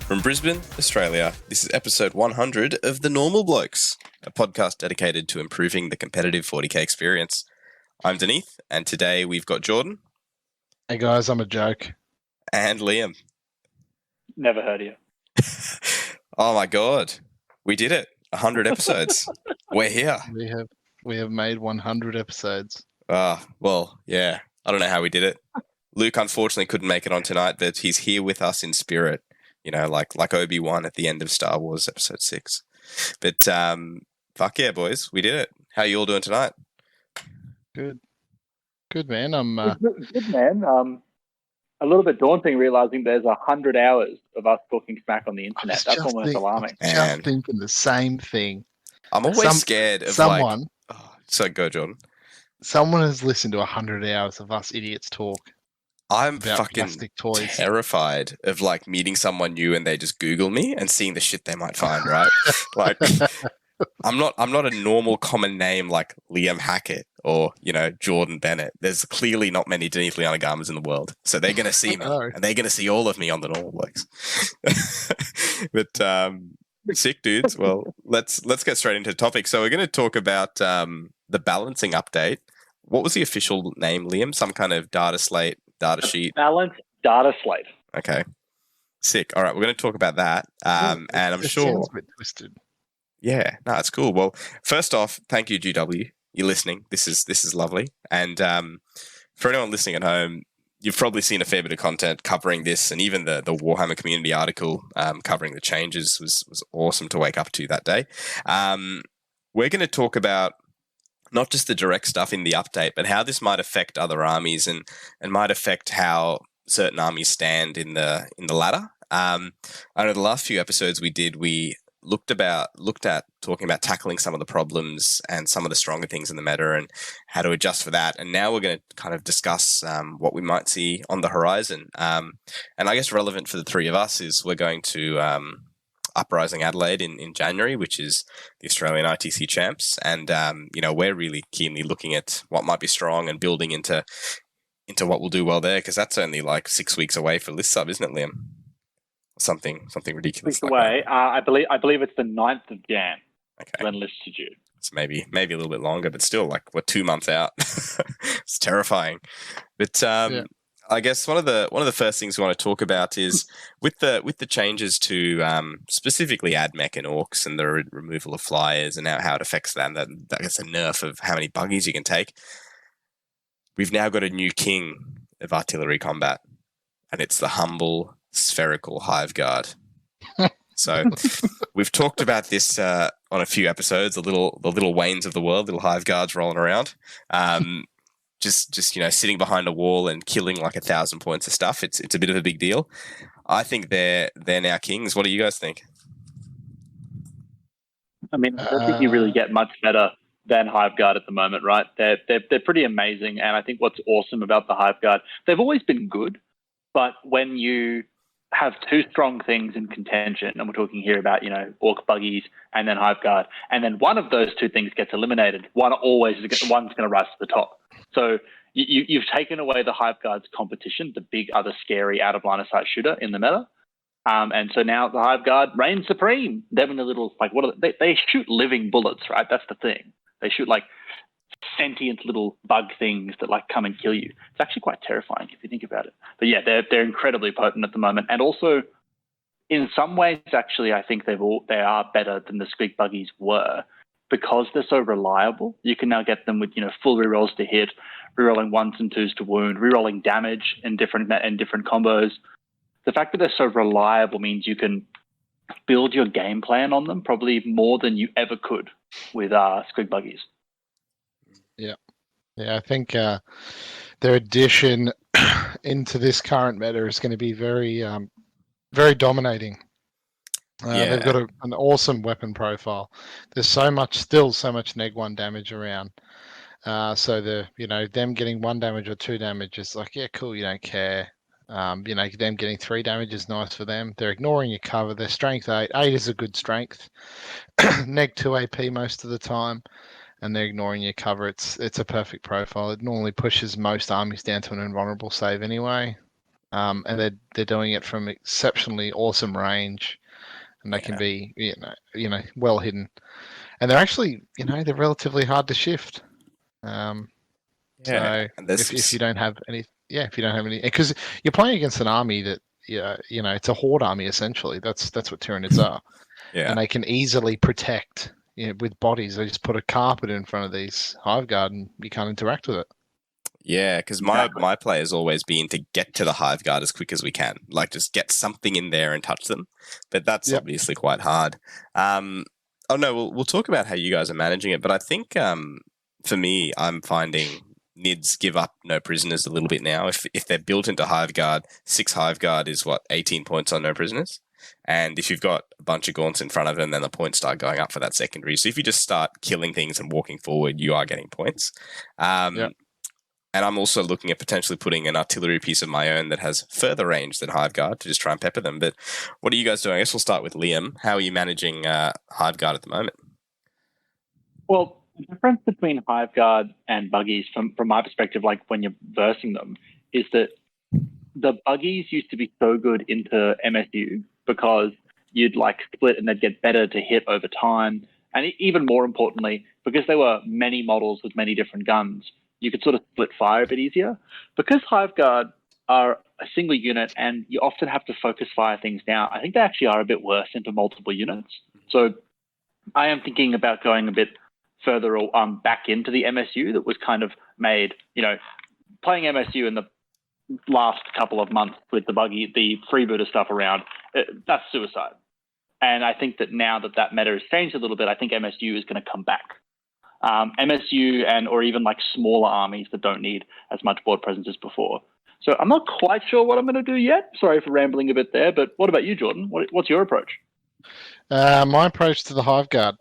From Brisbane, Australia, this is episode 100 of The Normal Blokes, a podcast dedicated to improving the competitive 40k experience. I'm Denise, and today we've got Jordan. Hey guys, I'm a joke. And Liam. Never heard of you. Oh my god, we did it. 100 episodes. We're here. We have made 100 episodes. Well, yeah. I don't know how we did it. Luke unfortunately couldn't make it on tonight, but he's here with us in spirit. You know, like Obi-Wan at the end of Star Wars Episode 6. But fuck yeah, boys, we did it. How are you all doing tonight? Good, man. I'm good, man. A little bit daunting realizing there's 100 hours of us talking smack on the internet. That's almost alarming. Just thinking the same thing. I'm always scared of someone. So go, Jordan. Someone has listened to 100 hours of us idiots talk. I'm fucking terrified of like meeting someone new and they just Google me and seeing the shit they might find, right? Like I'm not a normal common name like Liam Hackett or, you know, Jordan Bennett. There's clearly not many Denise Lianagamas in the world. So they're gonna see me and they're gonna see all of me on the Normal Blokes. But sick dudes. Well, let's get straight into the topic. So we're gonna talk about the balancing update. What was the official name, Liam? Some kind of data sheet. Balanced data slate. Okay. Sick. All right, we're going to talk about that. And I'm sure. Sounds a bit twisted. Yeah, no, it's cool. Well, first off, thank you, GW. You're listening. This is lovely. And for anyone listening at home, you've probably seen a fair bit of content covering this, and even the Warhammer community article covering the changes was awesome to wake up to that day. We're going to talk about not just the direct stuff in the update, but how this might affect other armies and might affect how certain armies stand in the ladder. I know the last few episodes we looked at talking about tackling some of the problems and some of the stronger things in the meta and how to adjust for that. And now we're going to kind of discuss what we might see on the horizon. And I guess relevant for the three of us is we're going to Uprising Adelaide in January, which is the Australian ITC champs, and you know, we're really keenly looking at what might be strong and building into what will do well there, because that's only like 6 weeks away for list sub, isn't it, Liam? Something ridiculous. 6 weeks away. I believe it's the 9th of Jan. Okay. When list is due. It's maybe a little bit longer, but still, like, we're 2 months out. It's terrifying. But yeah. I guess one of the first things we want to talk about is with the changes to specifically AdMech and Orcs and the removal of flyers and how it affects them. That gets a nerf of how many buggies you can take. We've now got a new king of artillery combat, and it's the humble spherical Hive Guard. So we've talked about this on a few episodes. The little Waynes of the world, little Hive Guards rolling around. Just you know, sitting behind a wall and killing like 1,000 points of stuff. It's a bit of a big deal. I think they're now kings. What do you guys think? I mean, I don't think you really get much better than Hive Guard at the moment, right? They're pretty amazing, and I think what's awesome about the Hive Guard, they've always been good, but when you have two strong things in contention, and we're talking here about, you know, Orc buggies and then Hive Guard, and then one of those two things gets eliminated, one's going to rise to the top. So you've taken away the Hive Guard's competition, the big other scary out of line of sight shooter in the meta. And so now the Hive Guard reigns supreme. Them and the little, like, they shoot living bullets, right? That's the thing. They shoot like sentient little bug things that like come and kill you. It's actually quite terrifying if you think about it. But yeah, they're incredibly potent at the moment. And also in some ways, actually, I think they are better than the Squig buggies were. Because they're so reliable, you can now get them with, you know, full rerolls to hit, rerolling 1s and 2s to wound, rerolling damage in different combos. The fact that they're so reliable means you can build your game plan on them probably more than you ever could with Squig buggies. Yeah, I think their addition into this current meta is going to be very, very dominating. They've got an awesome weapon profile. There's so much neg 1 damage around. So them getting 1 damage or 2 damage is like, yeah, cool, you don't care. Them getting 3 damage is nice for them. They're ignoring your cover. Their strength 8. 8 is a good strength. Neg 2 AP most of the time, and they're ignoring your cover. It's a perfect profile. It normally pushes most armies down to an invulnerable save anyway. and they're doing it from exceptionally awesome range, and they can Yeah. be well hidden, and they're actually they're relatively hard to shift. Yeah. So And there's if you don't have any, because you're playing against an army that it's a horde army essentially. That's what Tyranids are, yeah. and they can easily protect with bodies. They just put a carpet in front of these Hive Guard, and you can't interact with it. Yeah, because my play has always been to get to the Hive Guard as quick as we can, like just get something in there and touch them. But that's obviously quite hard. Oh no, we'll talk about how you guys are managing it. But I think for me, I'm finding Nids give up no prisoners a little bit now. If they're built into Hive Guard, 6 Hive Guard is 18 points on no prisoners. And if you've got a bunch of gaunts in front of them, then the points start going up for that secondary. So if you just start killing things and walking forward, you are getting points. And I'm also looking at potentially putting an artillery piece of my own that has further range than Hive Guard to just try and pepper them. But what are you guys doing? I guess we'll start with Liam. How are you managing Hive Guard at the moment? Well, the difference between Hive Guard and buggies, from my perspective, like when you're versing them, is that the buggies used to be so good into MSU because you'd split and they'd get better to hit over time. And even more importantly, because there were many models with many different guns, you could sort of split fire a bit easier. Because Hive Guard are a single unit and you often have to focus fire things down, I think they actually are a bit worse into multiple units. So I am thinking about going a bit further back into the MSU that was kind of made, playing MSU in the last couple of months with the freebooter stuff around, that's suicide. And I think that now that meta has changed a little bit, I think MSU is going to come back. MSU or even smaller armies that don't need as much board presence as before. So I'm not quite sure what I'm going to do yet. Sorry for rambling a bit there, but what about you, Jordan? What's your approach? My approach to the Hive Guard,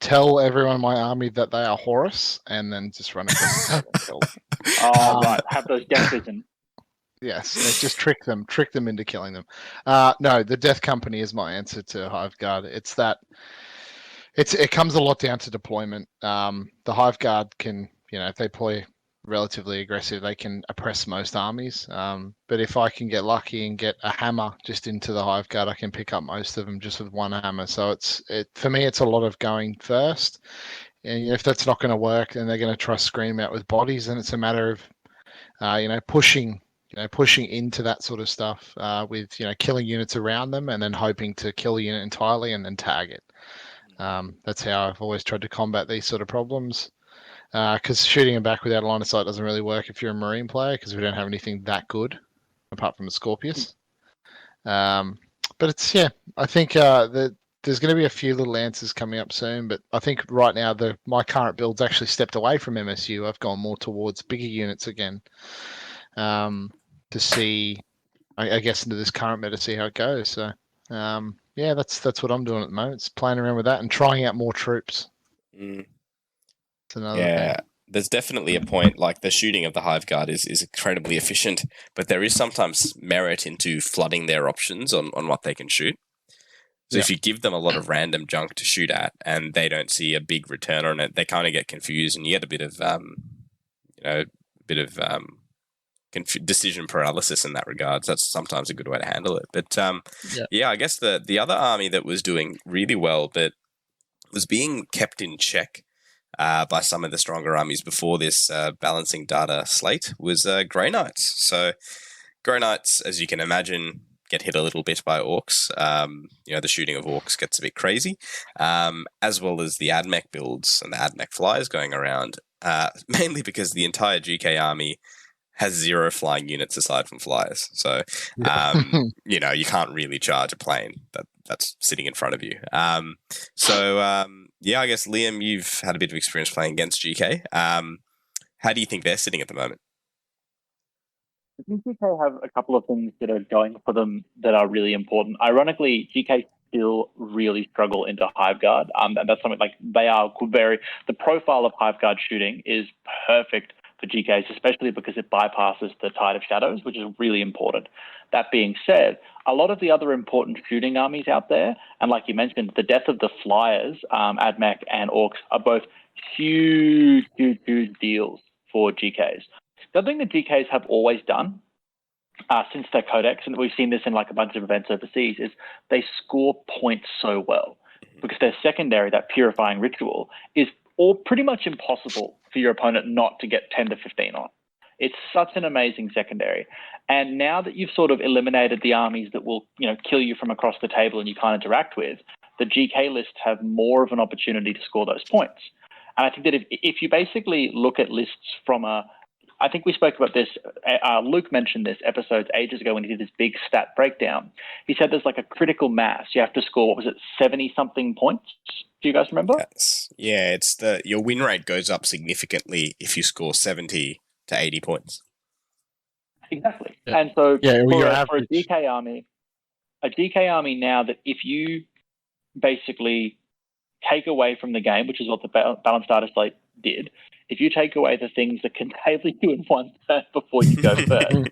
tell everyone in my army that they are Horus, and then just run across the table. Right. Have those death vision. Yes, just trick them into killing them. No, the Death Company is my answer to Hive Guard. It comes a lot down to deployment. The Hive Guard can, if they play relatively aggressive, they can oppress most armies. But if I can get lucky and get a hammer just into the Hive Guard, I can pick up most of them just with one hammer. So for me, it's a lot of going first. And if that's not going to work, then they're going to try to scream out with bodies. And it's a matter of, pushing into that sort of stuff with, killing units around them and then hoping to kill a unit entirely and then tag it. That's how I've always tried to combat these sort of problems. Because shooting them back without a line of sight doesn't really work if you're a Marine player, because we don't have anything that good apart from a Scorpius. But it's I think there's going to be a few little answers coming up soon. But I think right now my current build's actually stepped away from MSU. I've gone more towards bigger units again to see, I guess, into this current meta, see how it goes. So. That's what I'm doing at the moment. It's playing around with that and trying out more troops. It's another thing. There's definitely a point, the shooting of the Hive Guard is incredibly efficient, but there is sometimes merit into flooding their options on what they can shoot. So if you give them a lot of random junk to shoot at and they don't see a big return on it, they kind of get confused and you get a bit of decision paralysis in that regard. So that's sometimes a good way to handle it. But I guess the other army that was doing really well but was being kept in check by some of the stronger armies before this balancing data slate was Grey Knights. So Grey Knights, as you can imagine, get hit a little bit by orcs. The shooting of orcs gets a bit crazy, as well as the AdMech builds and the AdMech flies going around, mainly because the entire GK army has 0 flying units aside from flyers. So, you can't really charge a plane that's sitting in front of you. I guess, Liam, you've had a bit of experience playing against GK. How do you think they're sitting at the moment? I think GK have a couple of things that are going for them that are really important. Ironically, GK still really struggle into Hive Guard. And that's something the profile of Hive Guard shooting is perfect for GKs, especially because it bypasses the Tide of Shadows, which is really important. That being said, a lot of the other important shooting armies out there, and like you mentioned, the death of the flyers, AdMech and Orcs, are both huge deals for GKs. The other thing that GKs have always done since their codex, and we've seen this in like a bunch of events overseas, is they score points so well because their secondary, that purifying ritual, is all pretty much impossible for your opponent not to get 10 to 15 on. It's such an amazing secondary. And now that you've sort of eliminated the armies that will, kill you from across the table and you can't interact with, the GK lists have more of an opportunity to score those points. And I think that if you basically look at lists from I think we spoke about this, Luke mentioned this episodes ages ago when he did this big stat breakdown. He said there's like a critical mass. You have to score, what was it, 70-something points? Do you guys remember? Yeah, it's your win rate goes up significantly if you score 70 to 80 points. Exactly. Yeah. And so for a GK army now, that if you basically take away from the game, which is what the balanced data slate did, if you take away the things that can table you in one turn before you go first,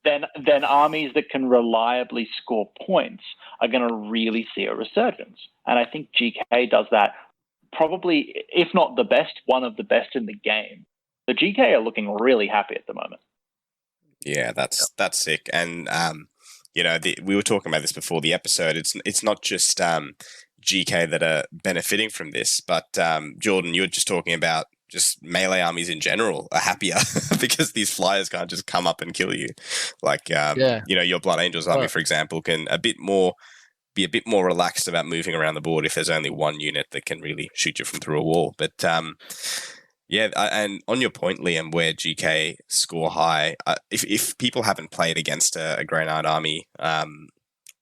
then armies that can reliably score points are going to really see a resurgence. And I think GK does that probably, if not the best, one of the best in the game. The GK are looking really happy at the moment. Yeah, that's sick. And we were talking about this before the episode. It's not just GK that are benefiting from this, but Jordan, you were just talking about just melee armies in general are happier because these flyers can't just come up and kill you. Like your Blood Angels army, for example, can be a bit more relaxed about moving around the board if there's only one unit that can really shoot you from through a wall. But and on your point, Liam, where GK score high, if people haven't played against a Grey Knight army on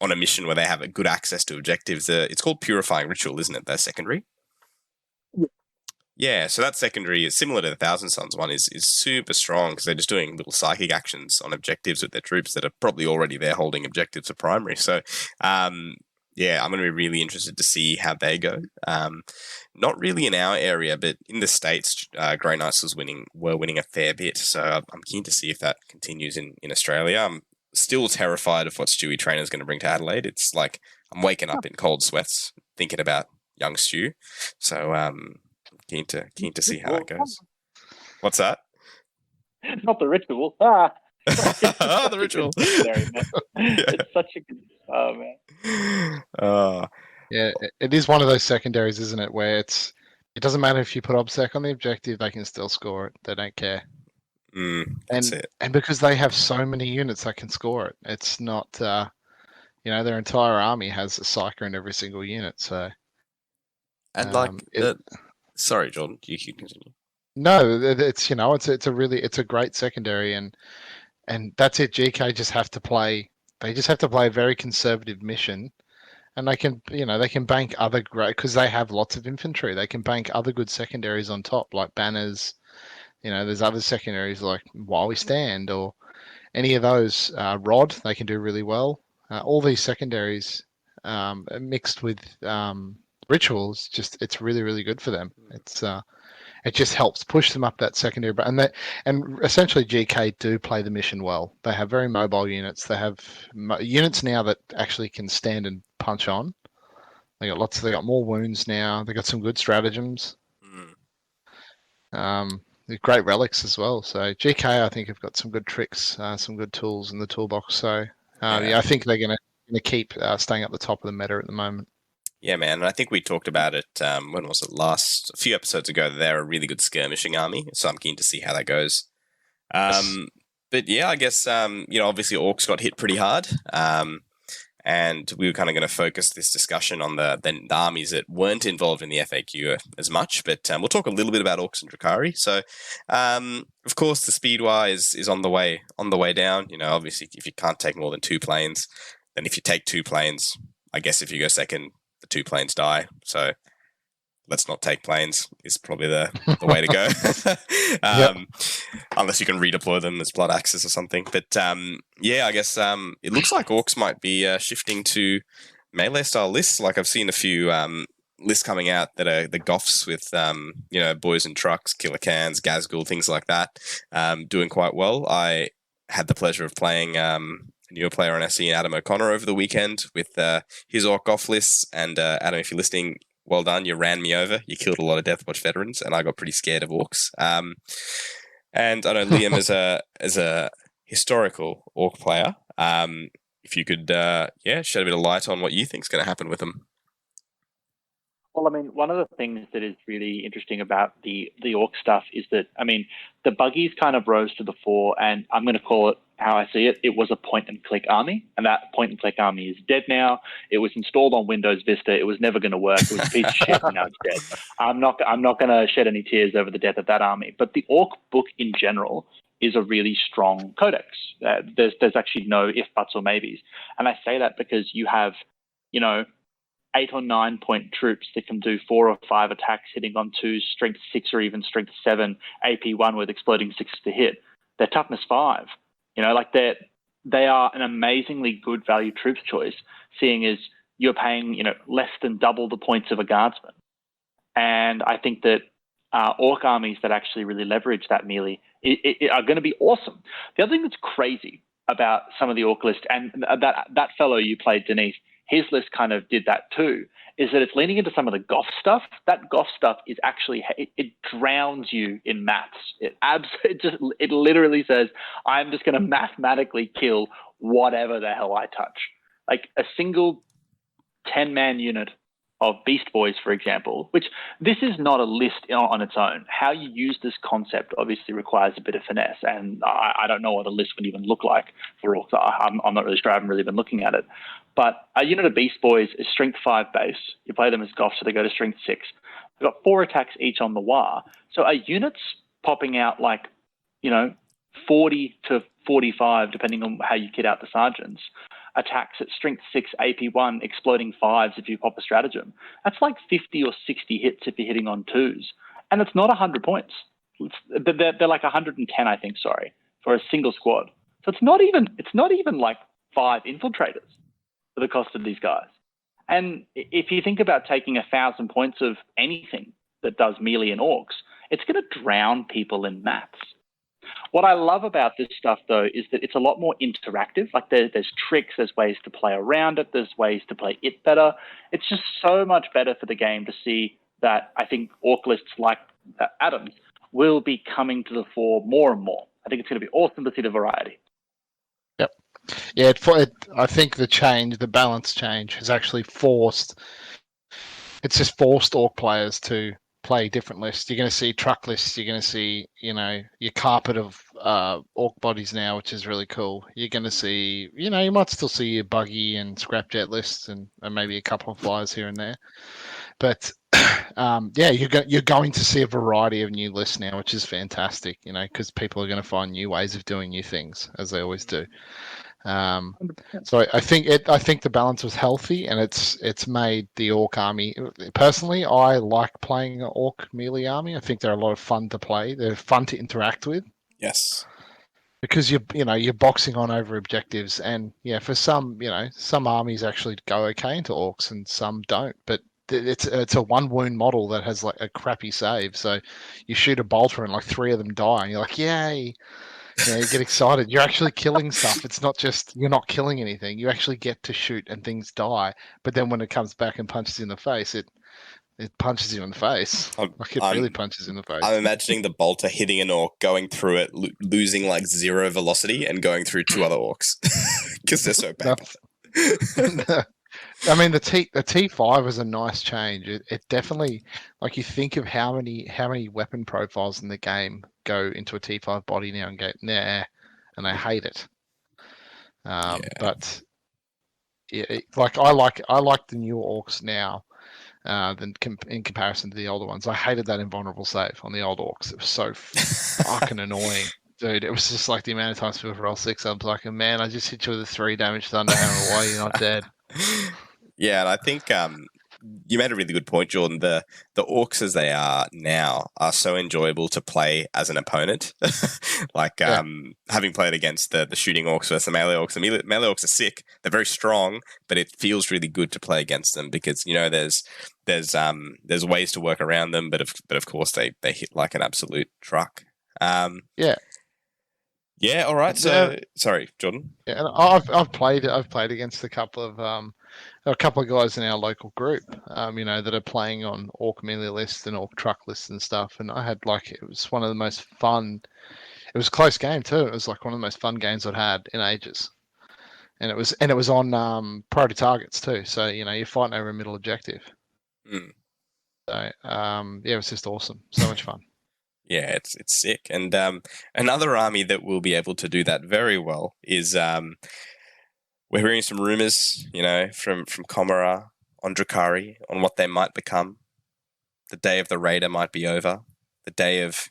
a mission where they have a good access to objectives, it's called Purifying Ritual, isn't it? Their secondary. Yeah, so that secondary is similar to the Thousand Suns one, is super strong because they're just doing little psychic actions on objectives with their troops that are probably already there holding objectives of primary. So, I'm going to be really interested to see how they go. Not really in our area, but in the States, Grey Knights were winning a fair bit. So I'm keen to see if that continues in Australia. I'm still terrified of what Stewie Trainer's going to bring to Adelaide. It's like I'm waking up in cold sweats thinking about young Stu. So, keen to see how that goes. What's that? Not the ritual. The ritual. It's such a good. Oh man. Yeah, it is one of those secondaries, isn't it? Where it doesn't matter if you put obsec on the objective, they can still score it. They don't care. And because they have so many units that can score it, it's not. Their entire army has a psyker in every single unit. So. And sorry, Jordan, you can continue. No, it's it's a great secondary, and that's it. GK just have to play. They just have to play a very conservative mission, and they can bank other great because they have lots of infantry. They can bank other good secondaries on top, like banners. There's other secondaries like While We Stand or any of those. Rod, they can do really well. All these secondaries mixed with rituals, it's really, really good for them. It just helps push them up that secondary, and essentially GK do play the mission well. They have very mobile units. They have units now that actually can stand and punch on. They got more wounds now. They got some good stratagems. Great relics as well. So GK, I think, have got some good tricks, some good tools in the toolbox. So I think they're gonna keep staying at the top of the meta at the moment. Yeah, man, and I think we talked about it, when was it, a few episodes ago, that they're a really good skirmishing army, so I'm keen to see how that goes. But yeah, I guess, obviously Orcs got hit pretty hard, and we were kind of going to focus this discussion on the armies that weren't involved in the FAQ as much, but we'll talk a little bit about Orcs and Drakari. So, of course, the Speedwire is on the way down. Obviously, if you can't take more than 2 planes, then if you take 2 planes, I guess if you go second, the 2 planes die. So let's not take planes is probably the way to go. Unless you can redeploy them as Blood Axes or something. But I guess it looks like Orcs might be shifting to melee style lists. Like I've seen a few lists coming out that are the Goffs with Boys and Trucks, Killer Cans, Gazgul, things like that, doing quite well. I had the pleasure of playing newer player on SE, Adam O'Connor, over the weekend with his Orc Goff lists. And Adam, if you're listening, well done. You ran me over. You killed a lot of Deathwatch veterans, and I got pretty scared of Orcs. And I know Liam, as a historical orc player. If you could, shed a bit of light on what you think is going to happen with them. Well, I mean, one of the things that is really interesting about the orc stuff is that, I mean, the buggies kind of rose to the fore, and I'm going to call it how I see it. It was a point-and-click army, and that point-and-click army is dead now. It was installed on Windows Vista. It was never going to work. It was a piece of shit, and now it's dead. I'm not going to shed any tears over the death of that army. But the orc book in general is a really strong codex. There's actually no if, buts, or maybes. And I say that because you have, 8 or 9 point troops that can do 4 or 5 attacks hitting on 2, strength 6 or even strength 7, AP 1 with exploding 6 to hit. They're toughness 5. They are an amazingly good value troops choice, seeing as you're paying, less than double the points of a guardsman. And I think that orc armies that actually really leverage that melee are going to be awesome. The other thing that's crazy about some of the orc list, and that fellow you played, Denise, his list kind of did that too, is that it's leaning into some of the Goth stuff. That Goth stuff is actually, it drowns you in maths. It literally says, I'm just going to mathematically kill whatever the hell I touch. Like a single 10-man unit of Beast Boys, for example, which this is not a list on its own. How you use this concept obviously requires a bit of finesse, and I don't know what a list would even look like for orcs. I'm not really sure. I haven't really been looking at it. But a unit of Beast Boys is strength 5 base. You play them as Goth, so they go to strength 6. They've got 4 attacks each on the War. So a unit's popping out 40 to 45, depending on how you kit out the sergeants. Attacks at strength 6, AP 1, exploding 5s if you pop a stratagem. That's like 50 or 60 hits if you're hitting on 2s. And it's not 100 points. They're like 110, I think, for a single squad. So it's not even like 5 infiltrators for the cost of these guys. And if you think about taking 1,000 points of anything that does melee and orcs, it's going to drown people in maths. What I love about this stuff, though, is that it's a lot more interactive. Like there's tricks, there's ways to play around it, there's ways to play it better. It's just so much better for the game to see that I think orc lists like Adams will be coming to the fore more and more. I think it's going to be awesome to see the variety. Yep. Yeah, I think the balance change has actually forced orc players to play different lists. You're going to see truck lists. You're going to see, your carpet of orc bodies now, which is really cool. You're going to see, you might still see your buggy and scrapjet lists and maybe a couple of flyers here and there. But you're going to see a variety of new lists now, which is fantastic, because people are going to find new ways of doing new things, as they always do. So I think the balance was healthy, and it's made the orc army. Personally, I like playing an orc melee army. I think they're a lot of fun to play. They're fun to interact with. Yes. Because you're boxing on over objectives, and for some armies actually go okay into orcs and some don't. But it's a 1 wound model that has like a crappy save. So you shoot a bolter and like 3 of them die, and you're like, yay. You get excited. You're actually killing stuff. It's not just you're not killing anything. You actually get to shoot and things die. But then when it comes back and punches you in the face, it punches you in the face. Really punches you in the face. I'm imagining the bolter hitting an orc, going through it, losing like 0 velocity, and going through 2 other orcs because they're so bad. I mean, the T5 is a nice change. It definitely, like, you think of how many weapon profiles in the game go into a T5 body now and go, nah, and I hate it. But I like the newer orcs now than in comparison to the older ones. I hated that invulnerable save on the old orcs. It was so fucking annoying. Dude, it was just like the amount of times people roll 6, I was like, man, I just hit you with a 3 damage thunderhammer. Why are you not dead? Yeah, and I think you made a really good point, Jordan. The orcs as they are now are so enjoyable to play as an opponent. Having played against the shooting orcs versus the melee orcs. The melee orcs are sick. They're very strong, but it feels really good to play against them because there's ways to work around them, but of course they hit like an absolute truck. Yeah. All right. So sorry, Jordan. Yeah, and I've played against a couple of guys in our local group, that are playing on orc melee lists and orc truck lists and stuff. And I had it was one of the most fun. was a close game too. It was like one of the most fun games I'd had in ages. And it was on priority targets too. So, you're fighting over a middle objective. Mm. So it was just awesome. So much fun. Yeah, it's sick. And another army that will be able to do that very well is we're hearing some rumors, from Komara on Drukhari on what they might become. The day of the Raider might be over. The day of,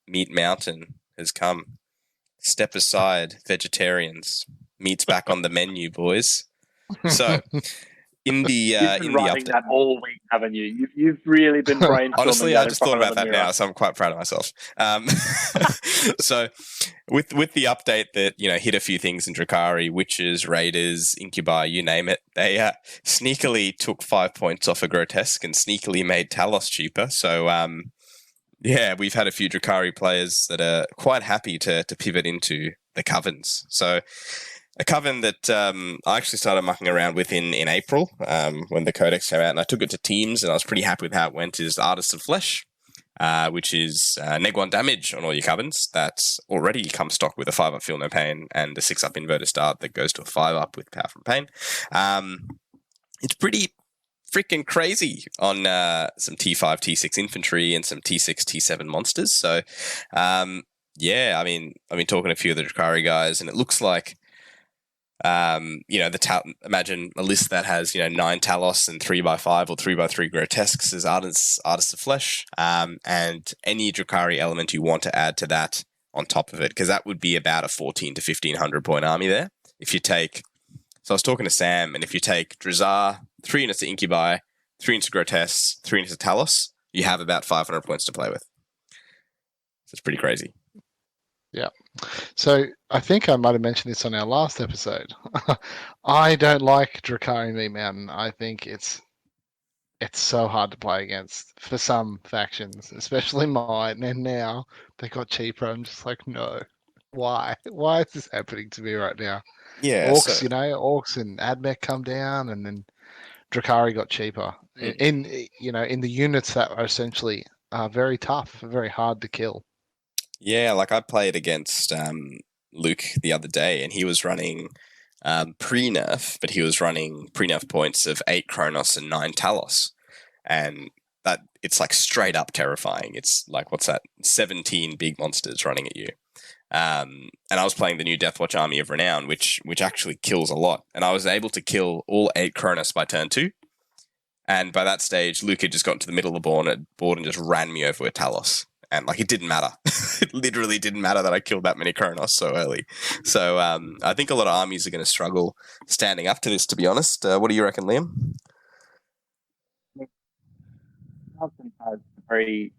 Meat Mountain has come. Step aside, vegetarians. Meat's back on the menu, boys. So, in the You've been in the writing update, that all week, haven't you? You've really been brainstorming. honestly, that I in just front thought of about the that mirror. now, so I'm quite proud of myself. So, with the update that hit a few things in Drukhari, witches, raiders, incubi, you name it, they sneakily took 5 points off a grotesque and sneakily made Talos cheaper. So, yeah, we've had a few Drukhari players that are quite happy to pivot into the covens. So, a coven that I actually started mucking around with in April when the codex came out, and I took it to teams, and I was pretty happy with how it went, is Artists of Flesh, which is neg 1 damage on all your covens. That's already come stock with a 5-up Feel No Pain and a 6-up Inverter Start that goes to a 5-up with Power from Pain. It's pretty freaking crazy on some T5, T6 infantry and some T6, T7 monsters. So, yeah, I've been talking to a few of the Drukhari guys, and it looks like imagine a list that has 9 Talos and 3x5 or 3x3 grotesques as artists of flesh, and any Drukhari element you want to add to that on top of it, because that would be about a 14 to 1500 point army there. If you take, so I was talking to Sam, and if you take Drazar, 3 units of Incubi, 3 units of grotesques, 3 units of Talos, you have about 500 points to play with. So it's pretty crazy. Yeah. So I think I might have mentioned this on our last episode. I don't like Drukhari Meat Mountain. I think it's so hard to play against for some factions, especially mine. And now they got cheaper. I'm just like, no. Why? Why is this happening to me right now? Yeah. Orcs, Orcs and Admech come down, and then Drukhari got cheaper. In the units that are essentially very tough, very hard to kill. Yeah, like I played against Luke the other day, and he was running pre-nerf, but he was running pre-nerf points of 8 Kronos and 9 Talos. And that it's like straight up terrifying. It's like, what's that? 17 big monsters running at you. And I was playing the new Deathwatch Army of Renown, which actually kills a lot. And I was able to kill all 8 Kronos by turn 2. And by that stage, Luke had just gotten to the middle of the board and just ran me over with Talos. And it didn't matter. It literally didn't matter that I killed that many Kronos so early. So I think a lot of armies are going to struggle standing up to this, to be honest. What do you reckon, Liam? Mountain has very,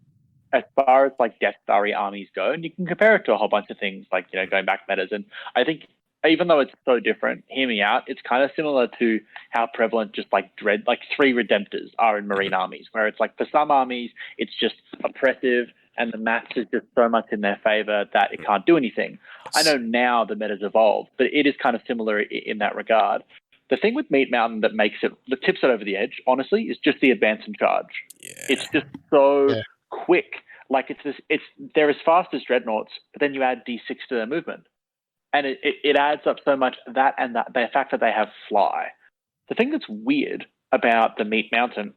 as far as Death Starry armies go, and you can compare it to a whole bunch of things going back metas. And I think even though it's so different, hear me out, it's kind of similar to how prevalent just 3 Redemptors are in Marine armies, where it's for some armies, it's just oppressive, and the maths is just so much in their favor that it can't do anything. I know now the meta's evolved, but it is kind of similar in that regard. The thing with Meat Mountain that tips it over the edge, honestly, is just the advance and charge. Yeah. It's just so quick. They're as fast as Dreadnoughts, but then you add D6 to their movement. And it adds up so much, that and the fact that they have fly. The thing that's weird about the Meat Mountain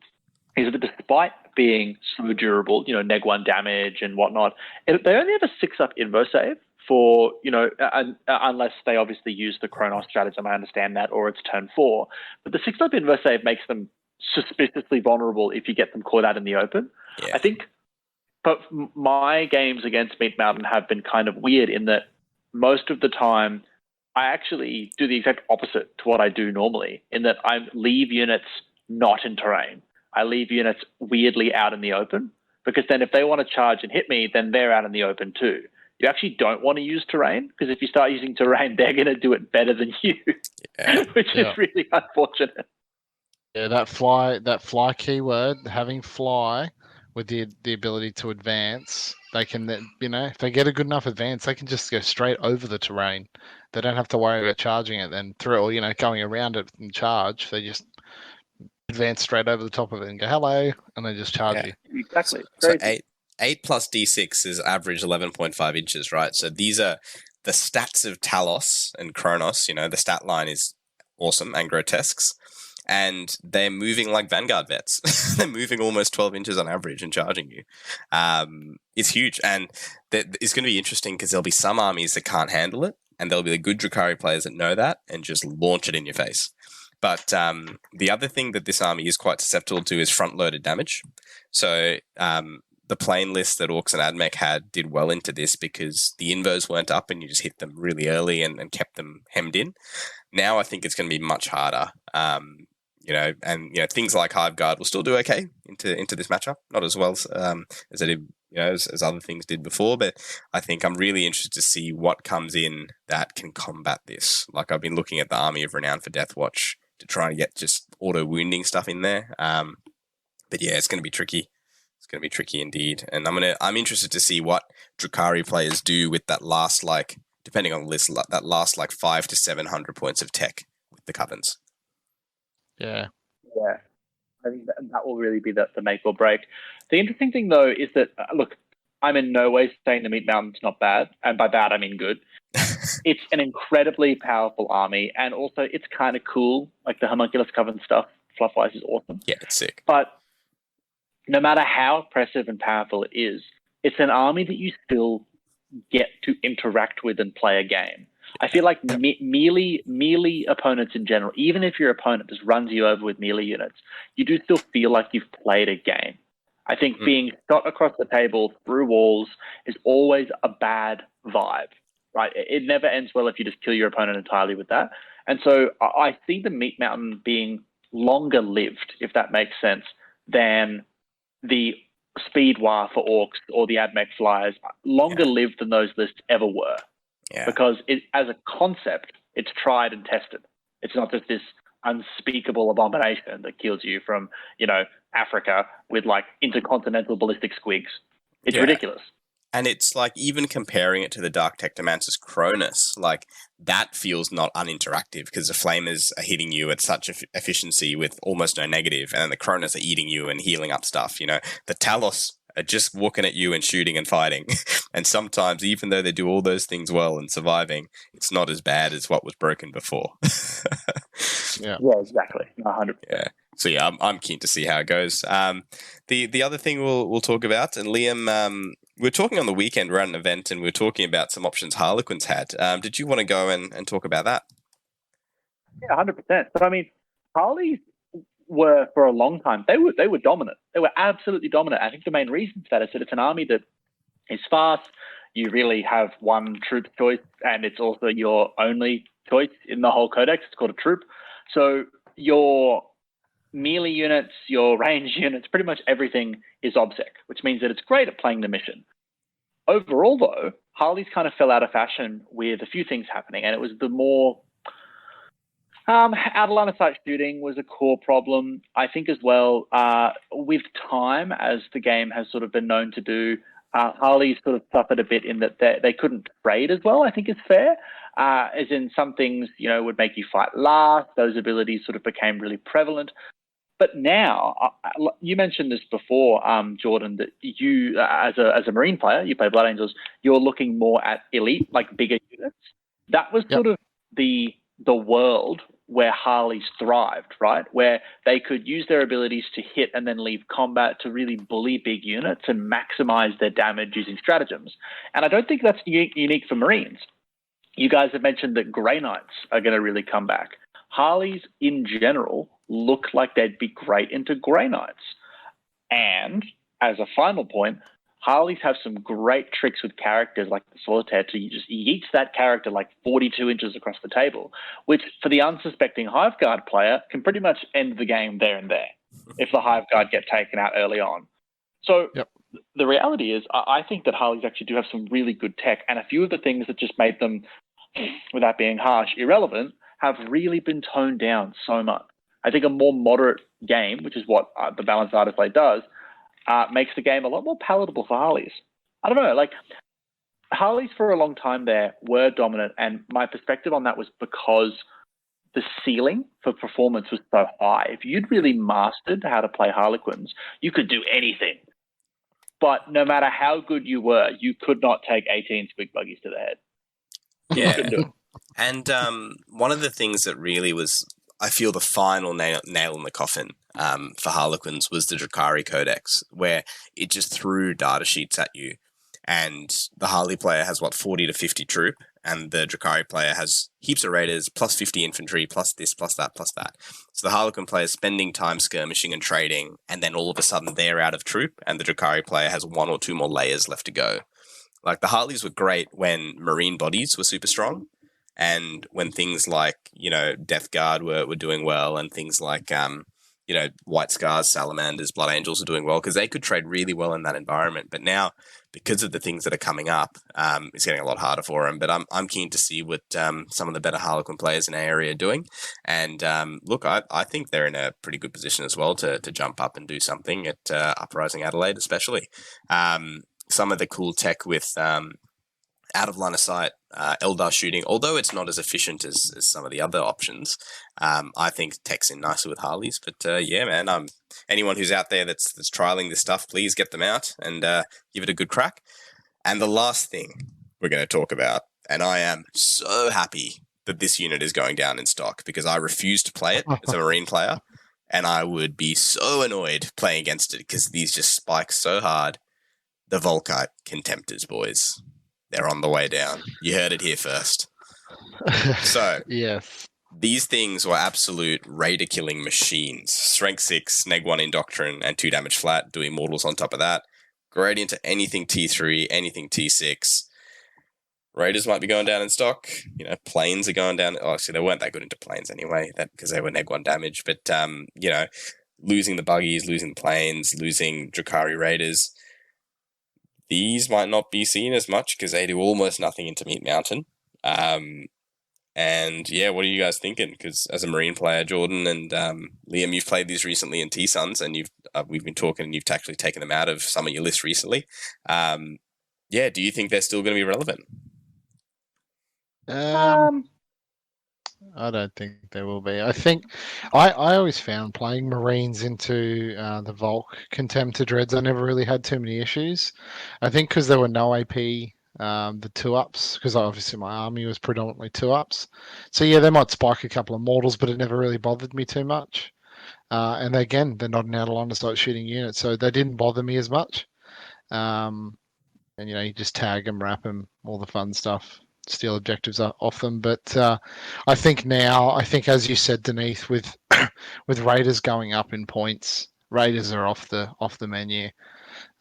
is that despite being so durable, neg 1 damage and whatnot, they only have a 6-up invo save for, unless they obviously use the Chronos stratagem, I understand that, or it's turn 4. But the 6-up invo save makes them suspiciously vulnerable if you get them caught out in the open. Yeah. I think, but my games against Meat Mountain have been kind of weird in that most of the time I actually do the exact opposite to what I do normally, in that I leave units not in terrain. I leave units weirdly out in the open, because then if they want to charge and hit me, then they're out in the open too. You actually don't want to use terrain, because if you start using terrain, they're going to do it better than you, which is really unfortunate. Yeah, that fly keyword, having fly with the ability to advance, they can, if they get a good enough advance, they can just go straight over the terrain. They don't have to worry about charging it then through, or going around it and charge. They just advance straight over the top of it and go hello, and they just charge you. Exactly. So 8 plus D6 is average 11.5 inches, right? So these are the stats of Talos and Kronos. The stat line is awesome, and Grotesques. And they're moving like Vanguard vets. They're moving almost 12 inches on average and charging you. It's huge. And it's going to be interesting because there'll be some armies that can't handle it, and there'll be the good Drukhari players that know that and just launch it in your face. But the other thing that this army is quite susceptible to is front-loaded damage. So the plane list that Orcs and Admech had did well into this because the invos weren't up and you just hit them really early and kept them hemmed in. Now I think it's going to be much harder. Things like Hive Guard will still do okay into this matchup, not as well as it did, as other things did before. But I think I'm really interested to see what comes in that can combat this. Like I've been looking at the Army of Renown for Deathwatch to try and get just auto wounding stuff in there. But yeah, it's going to be tricky. It's going to be tricky indeed, and I'm interested to see what Drukhari players do with that last, depending on the list, that last 500 to 700 points of tech with the Covens. Yeah. I think that will really be the make or break. The interesting thing, though, is that, look, I'm in no way saying the Meat Mountain's not bad, and by bad I mean good. It's an incredibly powerful army, and also it's kind of cool. Like the Homunculus Coven stuff, fluff-wise, is awesome. Yeah, it's sick. But no matter how impressive and powerful it is, it's an army that you still get to interact with and play a game. I feel like melee opponents in general, even if your opponent just runs you over with melee units, you do still feel like you've played a game. I think being shot across the table through walls is always a bad vibe, right? It never ends well if you just kill your opponent entirely with that. And so I see the Meat Mountain being longer lived, if that makes sense, than the Speed War for Orcs or the Admech Flyers, longer lived than those lists ever were. Yeah. Because as a concept, it's tried and tested. It's not just this unspeakable abomination that kills you from, Africa with intercontinental ballistic squigs. It's ridiculous. And it's even comparing it to the Dark Tectomancer's Cronus, that feels not uninteractive because the Flamers are hitting you at such efficiency with almost no negative, and then the Cronus are eating you and healing up stuff. The Talos are just walking at you and shooting and fighting. And sometimes, even though they do all those things well and surviving, it's not as bad as what was broken before. Yeah, exactly. 100%. Yeah. So yeah, I'm keen to see how it goes. The other thing we'll talk about, and Liam, we were talking on the weekend, we're at an event, and we were talking about some options Harlequins had. Did you want to go and talk about that? Yeah, 100%. So I mean, Harleys were for a long time. They were dominant. They were absolutely dominant. I think the main reason for that is that it's an army that is fast. You really have one troop choice, and it's also your only choice in the whole codex. It's called a troop. So your melee units, your range units, pretty much everything is OBSEC, which means that it's great at playing the mission. Overall, though, Harleys kind of fell out of fashion with a few things happening, and it was the more out of line of sight shooting was a core problem. I think as well, with time, as the game has sort of been known to do, Harleys sort of suffered a bit in that they couldn't trade as well, I think is fair. As in some things, would make you fight last. Those abilities sort of became really prevalent. But now, you mentioned this before, Jordan, that you, as a Marine player, you play Blood Angels, you're looking more at elite, bigger units. That was sort of the world where Harleys thrived, right? Where they could use their abilities to hit and then leave combat to really bully big units and maximize their damage using stratagems. And I don't think that's unique for Marines. You guys have mentioned that Grey Knights are going to really come back. Harleys, in general, look like they'd be great into Grey Knights. And as a final point, Harleys have some great tricks with characters like the Solitaire to just yeet that character 42 inches across the table, which for the unsuspecting Hive Guard player can pretty much end the game there and there if the Hive Guard get taken out early on. So the reality is I think that Harleys actually do have some really good tech, and a few of the things that just made them, without being harsh, irrelevant, have really been toned down so much. I think a more moderate game, which is what the Balanced Artifact does, makes the game a lot more palatable for Harleys. I don't know, Harleys for a long time there were dominant, and my perspective on that was because the ceiling for performance was so high. If you'd really mastered how to play Harlequins, you could do anything. but no matter how good you were, you could not take 18 squig buggies to the head. Yeah. Couldn't do it. And one of the things that really was, I feel, the final nail in the coffin for Harlequins was the Drakari Codex, where it just threw data sheets at you. And the Harley player has, 40 to 50 troop, and the Drakari player has heaps of raiders, plus 50 infantry, plus this, plus that, plus that. So the Harlequin player is spending time skirmishing and trading, and then all of a sudden they're out of troop, and the Drakari player has 1 or 2 more layers left to go. Like, the Harleys were great when marine bodies were super strong, and when things like, Death Guard were doing well, and things like, White Scars, Salamanders, Blood Angels are doing well, because they could trade really well in that environment. But now, because of the things that are coming up, it's getting a lot harder for them. But I'm keen to see what some of the better Harlequin players in our area are doing. And look, I think they're in a pretty good position as well to jump up and do something at Uprising Adelaide, especially. Some of the cool tech with out of line of sight, Eldar shooting, although it's not as efficient as some of the other options, I think tech's in nicely with Harleys. But yeah, man, anyone who's out there that's trialing this stuff, please get them out and give it a good crack. And the last thing we're going to talk about, and I am so happy that this unit is going down in stock, because I refuse to play it as a Marine player, and I would be so annoyed playing against it because these just spike so hard. The Volkite Contemptors, boys. They're on the way down. You heard it here first. So, yes, these things were absolute raider-killing machines. Strength 6, neg 1 Indoctrine, and 2 damage flat, doing mortals on top of that. Gradient to anything T3, anything T6. Raiders might be going down in stock. Planes are going down. Oh, actually, they weren't that good into planes anyway, because they were neg 1 damage. But, losing the buggies, losing the planes, losing Drakari Raiders, these might not be seen as much because they do almost nothing into Meat Mountain. And yeah, what are you guys thinking? Because as a Marine player, Jordan and Liam, you've played these recently in T-Suns, and we've been talking, and you've actually taken them out of some of your lists recently. Yeah, do you think they're still going to be relevant? I don't think they will be. I think I always found playing Marines into the Volk Contemptor Dreads, I never really had too many issues. I think because there were no AP, the 2-ups, because obviously my army was predominantly 2-ups. So yeah, they might spike a couple of mortals, but it never really bothered me too much. And again, they're not an out of line to start shooting units, so they didn't bother me as much. And you just tag them, wrap them, all the fun stuff. Steal objectives off them, but I think as you said, Denise, with with Raiders going up in points, Raiders are off the menu,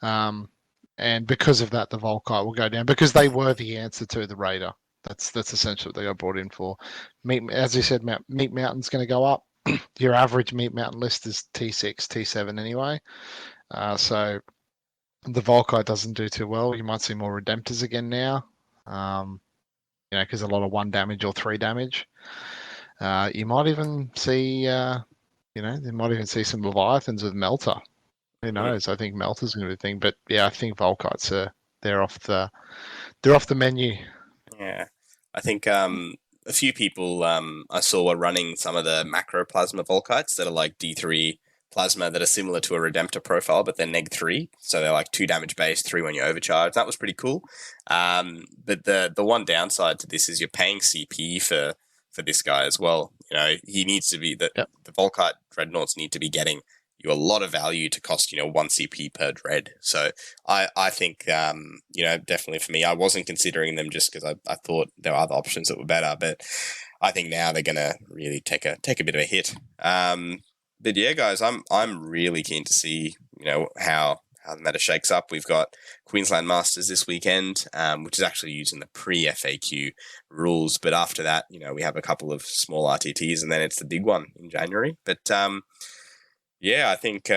and because of that, the Volkite will go down because they were the answer to the Raider. That's essentially what they got brought in for. As you said, Meat Mountain's going to go up. Your average Meat Mountain list is T6, T7 anyway, so the Volkite doesn't do too well. You might see more Redemptors again now. Because a lot of 1 damage or 3 damage. You might even see, they might even see some Leviathans with Melter. Who knows? I think Melter's going to be a thing, but yeah, I think Volkites they're off the menu. Yeah, I think a few people I saw were running some of the macro plasma Volkites that are like D3 plasma that are similar to a Redemptor profile, but they're neg 3, so they're like 2 damage base, 3 when you overcharge. That was pretty cool. But the one downside to this is you're paying CP for this guy as well. He needs to be the Volkite Dreadnoughts need to be getting you a lot of value to cost 1 CP per dread. So I think definitely for me, I wasn't considering them just because I thought there were other options that were better, but I think now they're gonna really take a bit of a hit. But yeah, guys, I'm really keen to see how the meta shakes up. We've got Queensland Masters this weekend, which is actually using the pre-FAQ rules. But after that, we have a couple of small RTTs, and then it's the big one in January. But yeah, I think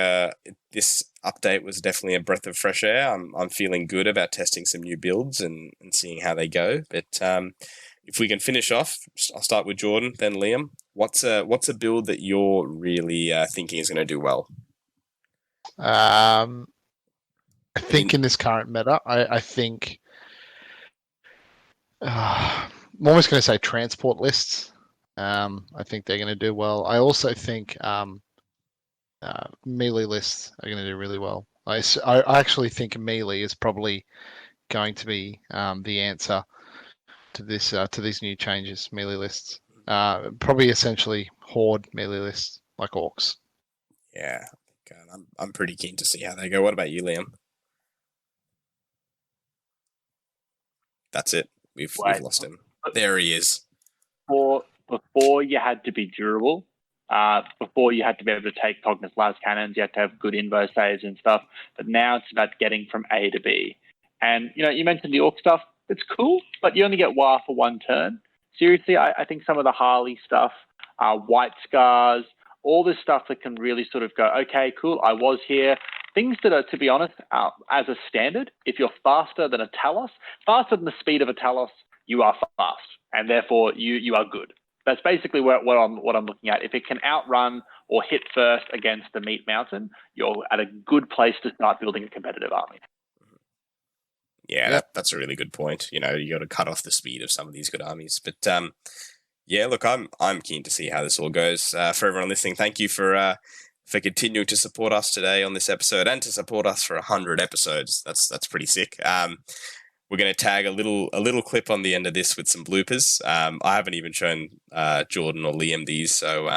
this update was definitely a breath of fresh air. I'm feeling good about testing some new builds and seeing how they go. But if we can finish off, I'll start with Jordan, then Liam. What's a build that you're really thinking is going to do well? I think in this current meta, I think I'm almost going to say transport lists. I think they're going to do well. I also think melee lists are going to do really well. I actually think melee is probably going to be the answer to these new changes, melee lists. Probably essentially horde melee lists like orcs. Yeah, I'm pretty keen to see how they go. What about you, Liam? That's it. We've lost him. There he is. Before you had to be durable, before you had to be able to take Cognus las cannons, you had to have good invo saves and stuff. But now it's about getting from A to B. And you mentioned the orc stuff. It's cool, but you only get WAR for one turn. Seriously, I think some of the Harley stuff, White Scars, all this stuff that can really sort of go, okay, cool, I was here. Things that are, to be honest, as a standard, if you're faster than a Talos, faster than the speed of a Talos, you are fast, and therefore you are good. That's basically what I'm looking at. If it can outrun or hit first against the Meat Mountain, you're at a good place to start building a competitive army. Yeah, that's a really good point. You got to cut off the speed of some of these good armies. But yeah, look, I'm keen to see how this all goes. For everyone listening, thank you for continuing to support us today on this episode and to support us for 100 episodes. That's pretty sick. We're going to tag a little clip on the end of this with some bloopers. I haven't even shown Jordan or Liam these, so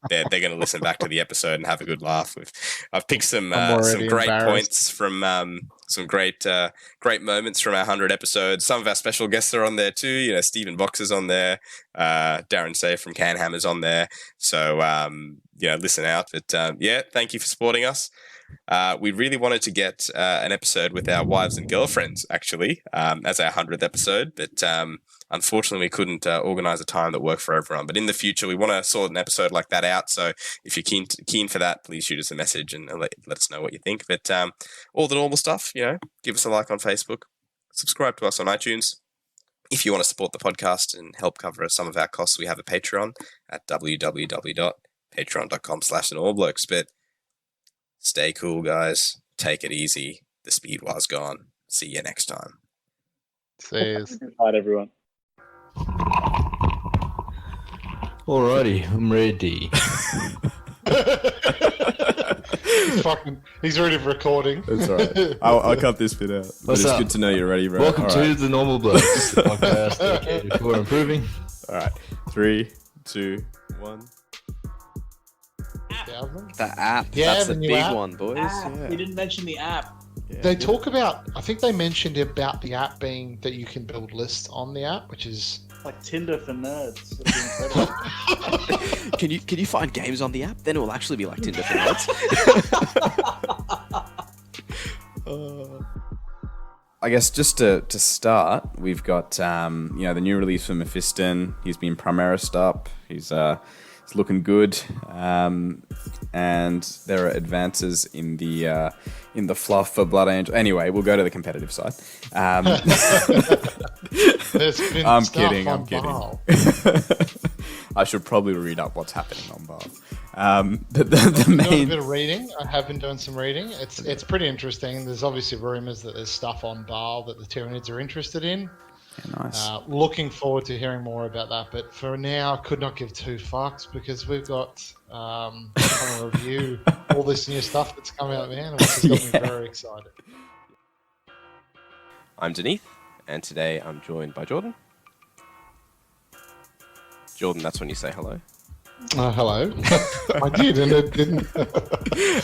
they're going to listen back to the episode and have a good laugh. I've picked some great points from some great moments from our 100 episodes. Some of our special guests are on there too. Stephen Box is on there. Darren Say from Canhammer's on there. So listen out. But thank you for supporting us. We really wanted to get an episode with our wives and girlfriends, actually, as our 100th episode. But unfortunately, we couldn't organise a time that worked for everyone. But in the future, we want to sort an episode like that out. So if you're keen for that, please shoot us a message and let us know what you think. But all the normal stuff, give us a like on Facebook, subscribe to us on iTunes. If you want to support the podcast and help cover some of our costs, we have a Patreon at www.patreon.com/thenormalblokes. But stay cool, guys. Take it easy. The speed was gone. See you next time. See you. Bye, everyone. Alrighty, I'm ready. He's ready for recording. That's all right. I'll cut this bit out. But it's good to know you're ready, bro. Welcome to the Normal Blokes podcast dedicated for improving. All right. 3, 2, 1. The app. Yeah, That's the the new big app. one, boys. Yeah. We didn't mention the app. They talk about, I think they mentioned about the app being that you can build lists on the app, which is Like Tinder for nerds. It'd be incredible. Can you find games on the app? Then it will actually be like Tinder for nerds. I guess just to start, we've got the new release from Mephiston. He's been Primarised up. He's looking good, and there are advances in the fluff for Blood Angel. Anyway, we'll go to the competitive side. there's been I'm stuff kidding. on I'm kidding. Baal. I should probably read up what's happening on Baal. But the Doing a main bit of reading. I have been doing some reading. It's pretty interesting. There's obviously rumors that there's stuff on Baal that the Tyranids are interested in. Yeah, nice. Looking forward to hearing more about that. But for now, could not give two fucks because we've got trying to review all this new stuff that's come out, man, which has got me very excited. I'm Denise, and today I'm joined by Jordan. Jordan, that's when you say hello. Hello. I did, and it didn't.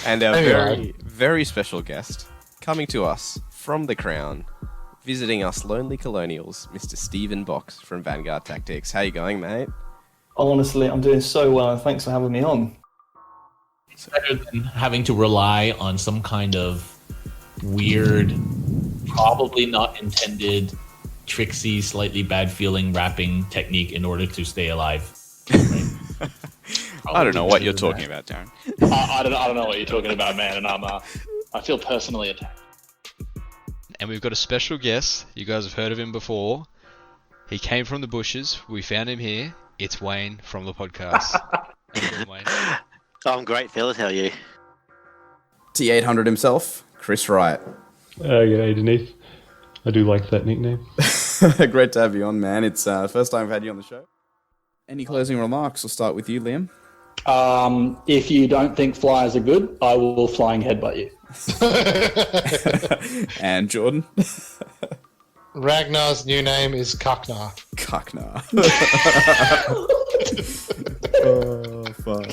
And our Anyway. very, very special guest, coming to us from the Crown, visiting us lonely colonials, Mr. Stephen Box from Vanguard Tactics. How you going, mate? Honestly, I'm doing so well, and thanks for having me on. It's better than having to rely on some kind of weird, probably not intended, tricksy, slightly bad feeling rapping technique in order to stay alive. Right? I don't know what you're talking about, Darren. I don't know what you're talking about, man, and I feel personally attacked. And we've got a special guest. You guys have heard of him before. He came from the bushes. We found him here. It's Wayne from the podcast. How you doing, Wayne? I'm great, fellas. How are you? T800 himself, Chris Wright. G'day, Denise. I do like that nickname. Great to have you on, man. It's the first time I've had you on the show. Any closing remarks? We'll start with you, Liam. If you don't think flyers are good, I will flying headbutt you. And Jordan? Ragnar's new name is Kaknar. Kaknar. Oh, fuck.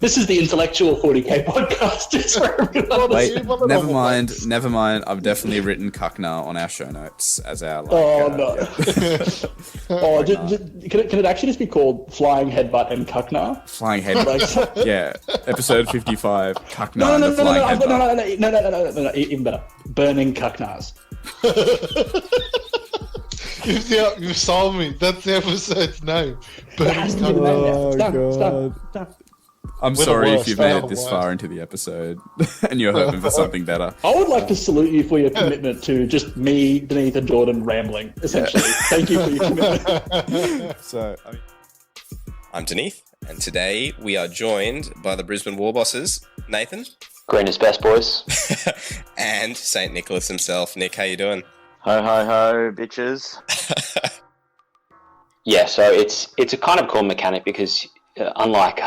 This is the intellectual 40k podcast. It's for everyone. Wait, never mind. I've definitely written Kaknar on our show notes as our. No. Can it actually just be called Flying Headbutt and Kaknar? Flying Headbutt. Yeah. Episode 55. Kaknar and the Flying Headbutt. No, even better. Burning Kaknars. You've sold me. That's the episode's name. Oh, God. I'm sorry if you've made it this far into the episode and you're hoping for something better. I would like to salute you for your commitment to just me, Denise, and Jordan rambling, essentially. Thank you for your commitment. I'm Denise, and today we are joined by the Brisbane War Bosses, Nathan. Green is best, boys. And St. Nicholas himself. Nick, how you doing? Ho, ho, ho, bitches. Yeah, so it's a kind of cool mechanic because unlike,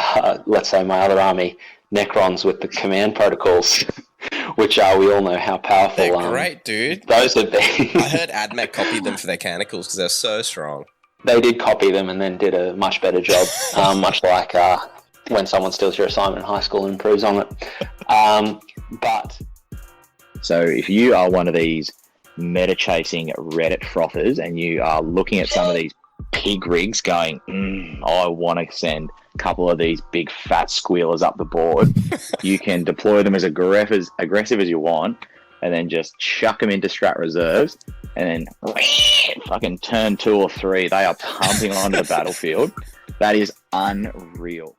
let's say, my other army, Necrons with the command protocols, which we all know how powerful. They're great, dude. Those have been. I heard AdMech copied them for their cannicles because they're so strong. They did copy them and then did a much better job, much like when someone steals your assignment in high school and improves on it. So if you are one of these meta-chasing Reddit frothers and you are looking at some of these pig rigs going, I want to send a couple of these big fat squealers up the board, you can deploy them as aggressive as you want and then just chuck them into strat reserves and then fucking turn 2 or 3, they are pumping onto the battlefield. That is unreal.